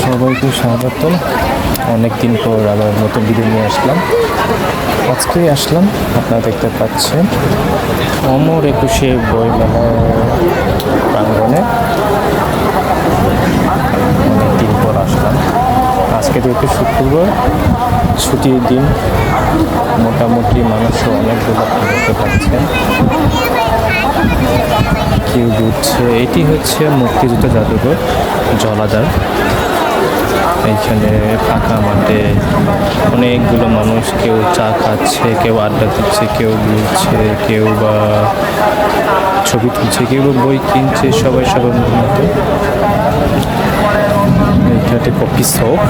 সবাইকে স্বাগত। অনেকদিন পর আবার নতুন ভিডিও নিয়ে আসলাম। আজকে আসলাম, আপনারা দেখতে পাচ্ছেন অমর একুশে বইমেলা প্রাঙ্গণে। অনেকদিন পর আসলাম। আজকে যেহেতু শুক্রবার, ছুটির দিন, মোটামুটি মানুষও অনেকগুলো দেখতে পাচ্ছেন। কেউ ঘুরছে। এটি হচ্ছে মুক্তিযুদ্ধ জাদুঘর জলাধার। এইখানে ফাঁকা মাঠে অনেকগুলো মানুষ, কেউ চা খাচ্ছে, কেউ আড্ডা দিচ্ছে, কেউ ঘুরছে, কেউ বা ছবি তুলছে, কেউ বই কিনছে, সবাই সবার মতো। এইখানে কপি শপ,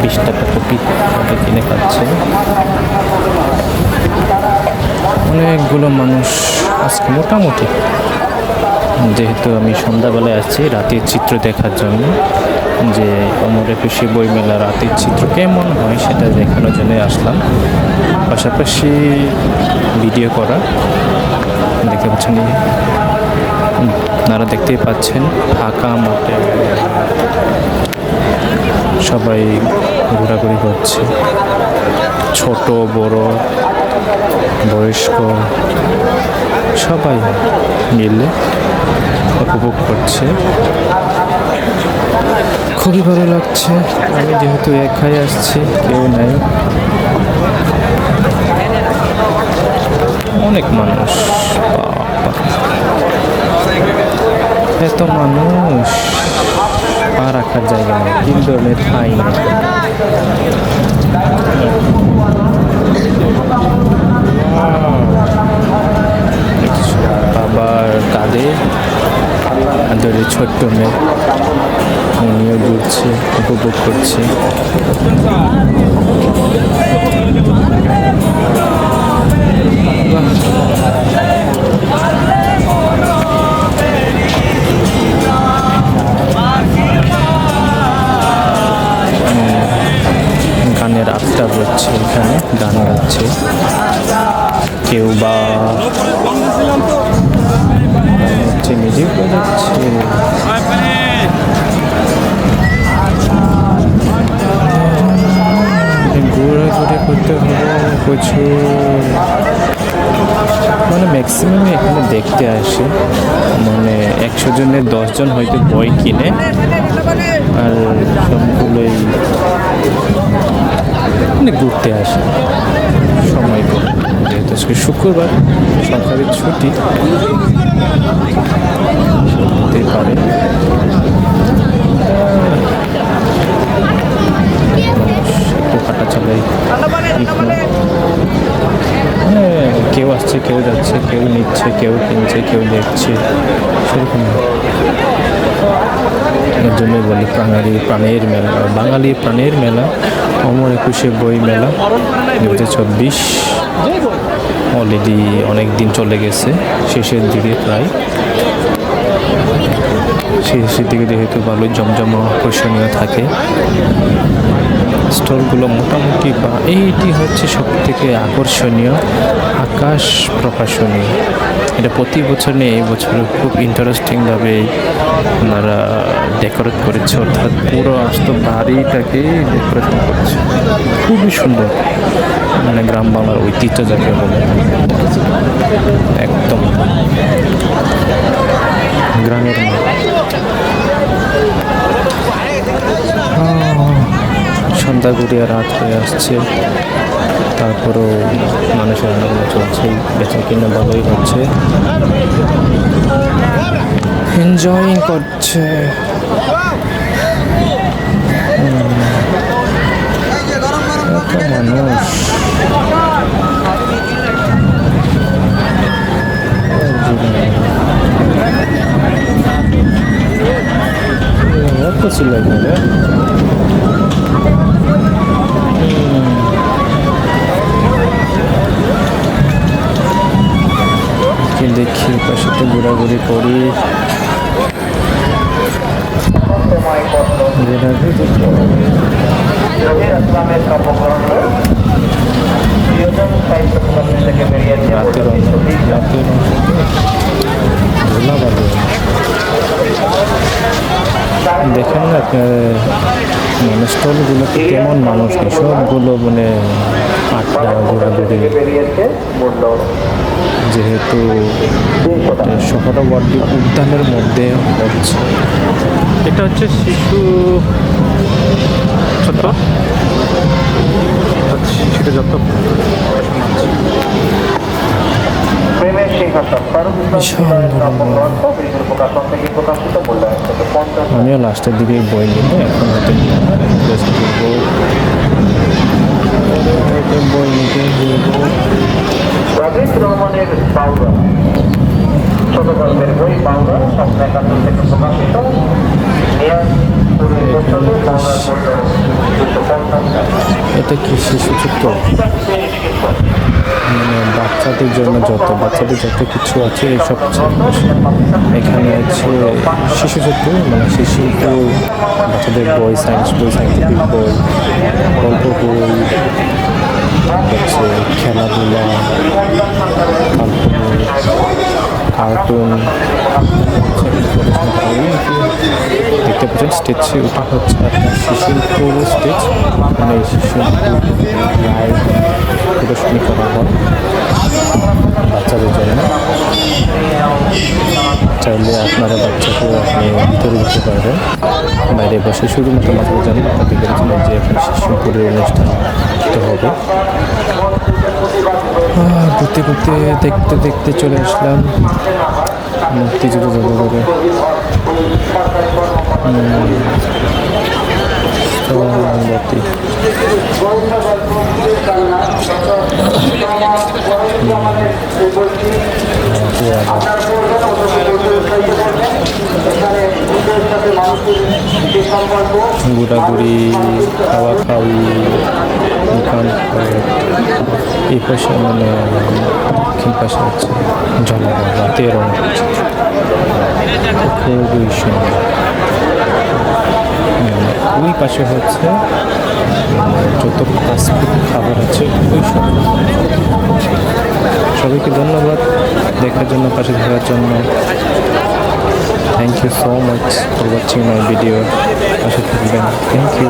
20 টাকা কপি কিনে খাচ্ছে। অনেকগুলো মানুষ আজকে মোটামুটি, যেহেতু আমি সন্ধ্যাবেলায় আসছি রাতের চিত্র দেখার জন্য, যে অমর একুশে বইমেলা রাতের চিত্র কেমন হয় সেটা দেখানোর জন্য আসলাম, পাশাপাশি ভিডিও করা। দেখতে পাচ্ছেন, আপনারা দেখতেই পাচ্ছেন ফাঁকা মাঠে সবাই ঘোরাঘুরি করছে, ছোট বড় বয়স্ক সবাই মিলে উপভোগ করছে। খুবই ভালো লাগছে। আমি যেহেতু একাই আসছি, কেউ নাই, অনেক মানুষ, এত মানুষ, পা রাখার জায়গা নেই, কিন্তু আমি ঠাই না। বাবার কাঁধে আদরে ছোট্ট মেয়ে, উনিও ঘুরছে, উপভোগ করছে। গানের আড্ডা হচ্ছে, এখানে গান গাচ্ছে, কেউ বা হচ্ছে মিউজিক বাজাচ্ছে। ঘোরাঘুরি করতে হবে প্রচুর, মানে ম্যাক্সিমাম এখানে দেখতে আসে, মানে 100 জনের 10 জন হয়তো বই কিনে, আর সবগুলোই মানে ঘুরতে আসে সময় করে। যেহেতু আজকে শুক্রবার, সরকারি ছুটি হতে পারে। একটু হাঁটা চলাই, কেউ আসছে, কেউ যাচ্ছে, কেউ নিচ্ছে, কেউ কিনছে, কেউ দেখছে, সেরকম। এর জন্যই বলি প্রাণের মেলা, বাঙালি প্রাণের মেলা, অমর একুশে বই মেলা 2024। অলরেডি অনেক দিন চলে গেছে, শেষের দিকে প্রায় শেষের দিকে, যেহেতু ভালোই জমজমা আকর্ষণীয় থাকে স্টলগুলো মোটামুটি। বা এইটি হচ্ছে সব থেকে আকর্ষণীয় আকাশ প্রকাশনী। এটা প্রতি বছর নেই, এই বছর খুব ইন্টারেস্টিংভাবে ওনারা ডেকোরেট করেছে, অর্থাৎ পুরো আস্ত বাড়িটাকে ডেকোরেশন করছে, খুবই সুন্দর। মানে গ্রাম বাংলার ঐতিহ্য যাকে বলে, একদম গ্রামের মতো। সন্ধ্যা ঘুরিয়ে রাত হয়ে আসছে, তারপরেও মানুষের আনাগোনা চলছে, বেচা কিনা ভালোই হচ্ছে, এনজয়িং করছে। মানুষ প্রচুর লাগবে। দেখি পাশে তো ঘোরাঘুরি করি, ঘোরাঘুরি স্টলগুলোতে তেমন মানুষ নেই, সবগুলো মানে আটটা ঘোরাঘুরি, যেহেতু সোহরাওয়ার্দী উদ্যানের মধ্যে হচ্ছে। এটা হচ্ছে শিশু চত্বর, শিশুটা যত্তর। আমিও লাস্টের দিকে বই নিব, এখন হয়তো বই নিতে রহমানের বাউরা ছোট গল্পের বই বাউরা 1971 থেকে প্রকাশিত। এটা কি শিশু চত্বর, মানে বাচ্চাদের জন্য বাচ্চাদের যত কিছু আছে এইসব এখানে আছে। শিশু চত্বর মানে শিশু বাচ্চাদের বই, সায়েন্স বই, সাইন্টিফিক বই, গল্প বই, হচ্ছে খেলাধুলা, কার্টুন, দেখতে পাচ্ছেন স্টেজ। ওটা হচ্ছে আপনার শিশুর পুরো স্টেজ, মানে শিশু লাইভ প্রদর্শনী করা হয় বাচ্চাদের জন্য। চাইলে আপনারা বাচ্চাকেও আপনি ভিতরে দিতে পারবেন, বাইরে বসে শুধুমাত্র বাচ্চাদের জন্য। আপনাকে বলেছিলেন যে এখন শিশুপুরের অনুষ্ঠান হবে। ঘুরতে ঘুরতে দেখতে দেখতে চলে আসলাম মুক্তিযুদ্ধ জাদুঘরে। ঘোরাঘুরি, খাওয়া খাওয়ি, দোকান। এই পাশে মানে দক্ষিণ পাশে হচ্ছে জলাভূমি, রাতের রং খুবই সুন্দর। ওই পাশে হচ্ছে যত ফাস্টফুড খাবার আছে ওই সব। সবাইকে ধন্যবাদ দেখার জন্য, পাশে থাকার জন্য। Thank you so much for watching my video. পাশে থাকবেন। Thank you.